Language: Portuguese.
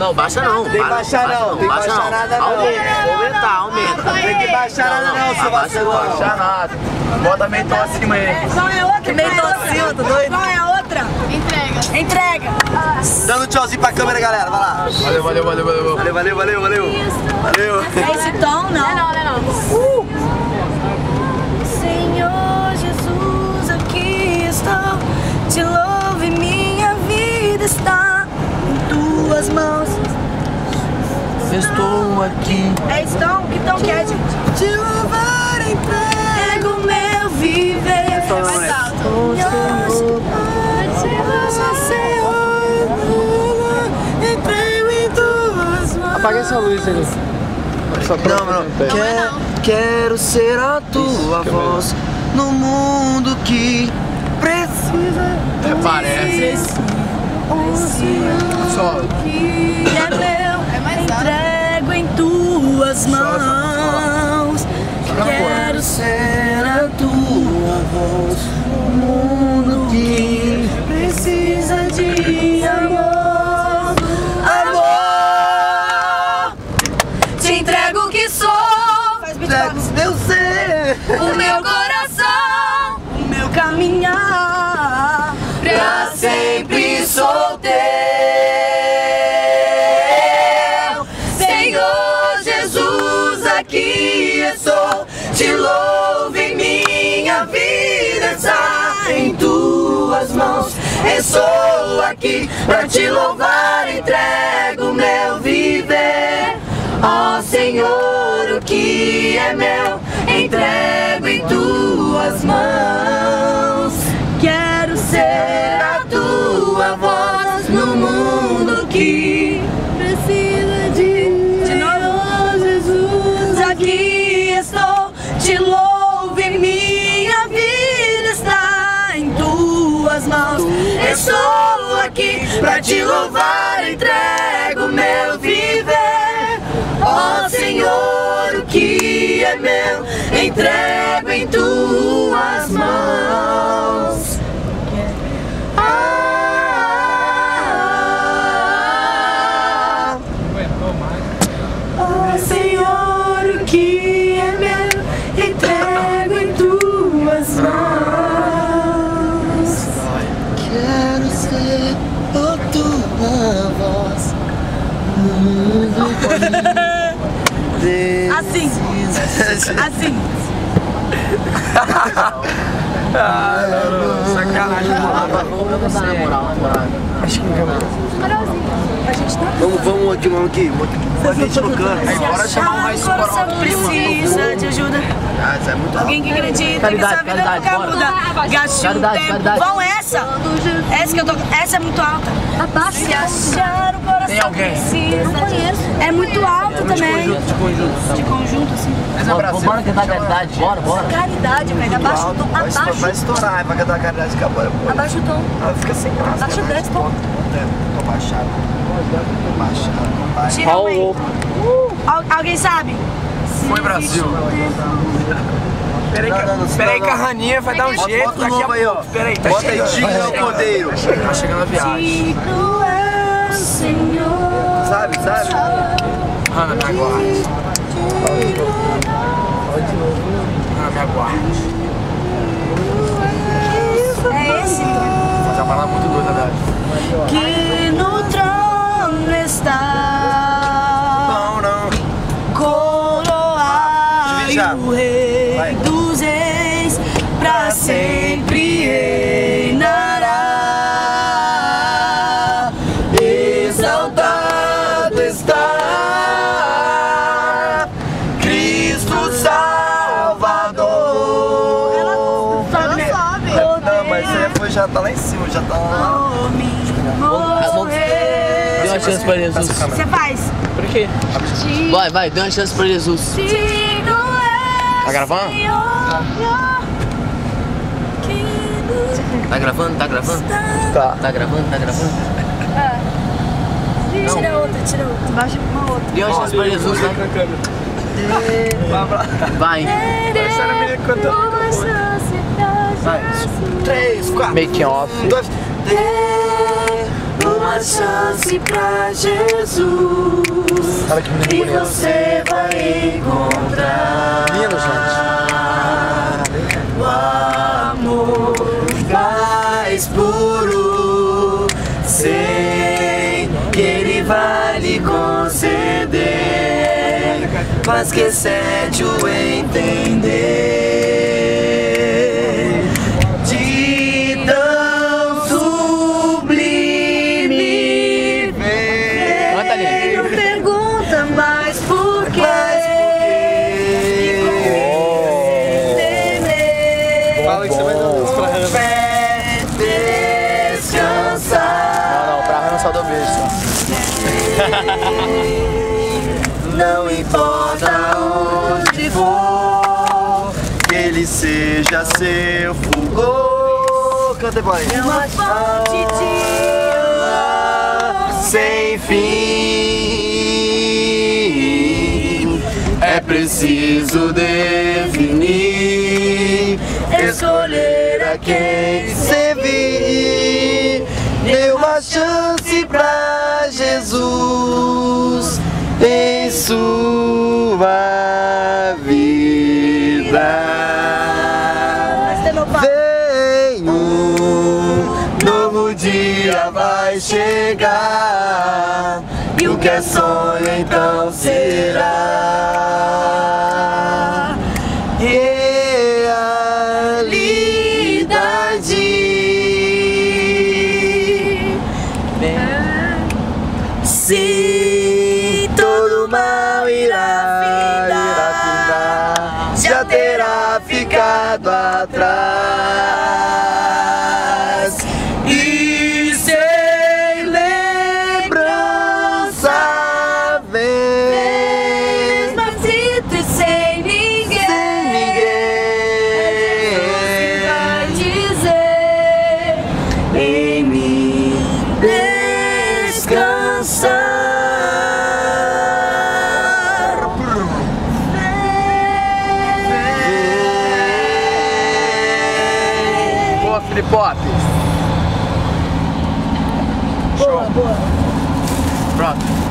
Não, baixa não. Tem que baixar não, tem que baixar nada não. Aumenta. Tem que baixar nada não, seu vacilão. Não baixar nada. Bota meio tom acima aí. Qual é a outra? Meio tom acima, tá doido? Qual é a outra? Entrega. Dando tchauzinho pra câmera, galera, vai lá. Valeu. Valeu. É esse tom? Não. Não. Senhor Jesus, aqui estou. Te louvo e minha vida está em tuas mãos. Estou aqui. É esse tom? Que tom que é, gente? Te louvar, entrego meu viver. Mais alto. Apaga essa luz ali. Não. Quero ser a tua voz no mundo que precisa. Parece. Só. Que é meu, entrego em tuas mãos. Quero ser a tua voz no mundo que precisa de amor. Amor, Te entrego o que sou, meu ser, o meu coração, o meu caminhar, pra sempre sou teu. Senhor Jesus, aqui estou, te louvo e minha vida está em tuas mãos. Estou aqui pra te louvar, entrego meu viver. Ó Senhor, o que é meu, entrego em tuas mãos. Quero ser a tua voz no mundo que precisa de novo, Jesus. Aqui estou, te louvo e minha vida está em tuas mãos. Estou aqui pra te louvar, entrego meu viver. Ó Senhor, o que é meu, entrego em tuas mãos. Ó Senhor, o que é meu, entrego em tuas mãos. quero ser a tua voz no mundo que Assim. Sacanagem. Na moral. Acho que não. Vamos aqui. A gente no canto. Aí bora chamar um raio super Coração alto. precisa de ajuda. Isso é muito Alguém que acredita Caridade, que essa vida caridade, nunca bora. muda. Gaste um Caridade, tempo. caridade. Vão essa? Essa que eu tô. Essa é muito alta. Se achar o coração Tem alguém? precisa. Não conheço. É muito alta também. De conjunto. De conjunto, assim. Bora cantar caridade, bora. Caridade, velho. Abaixa o tom. Vai Abaixa. estourar, vai cantar a caridade que agora. Abaixa o tom. Fica sem graça. Abaixa o 10 tom. Tô baixado. Tira um aí. Alguém sabe? Foi Brasil. Peraí que a Raninha vai dar um jeito Bota o daqui a novo aí, ó. pouco. Peraí, tá Bota aí, chegando. digno ao cordeiro. Tá chegando a viagem. Digno é o Senhor. Sabe? Ana, me aguarde. Ana, me aguarde. É esse Mas é uma palavra muito doida, verdade. que no trono está. Não. Coroado o Rei Vai. dos Reis, pra sempre reinará. Exaltado está Cristo Salvador. Ela sobe. Não, mas você já tá lá em cima, já tá lá. Dê uma chance pra Jesus. Você faz. Por quê? Vai, dê uma chance pra Jesus. Tá gravando? Tá gravando? Tá. Tá gravando? Tira outra. Baixa uma outra. Dê uma chance pra Jesus, vai. Vai. Vai. 3, 4. Making off. 2. uma chance pra Jesus. Olha que menino E bonito. você vai encontrar Lindo, gente. o amor mais puro. Sei que Ele vai lhe conceder, mas que excede o entender. De tão sublime Canta ali. não pergunta mais por quê. Fala que você vai dar um pra Hannah. Descansar. Não, pra Hannah só dou beijo. Só. Não importa onde for, que ele seja seu fulgor. Canta, boy. É uma fonte de amor Sem fim. É preciso definir, escolher a quem servir. Dê uma chance pra Jesus em sua vida. Vem, um novo dia vai chegar, e o que é sonho então será realidade. Se todo mal irá findar, já terá ficado atrás. E sem lembrança vem, despacito e sem ninguém. sem ninguém Vai dizer em mim descansar. Boa, Filipotes. boa, boa. Pronto.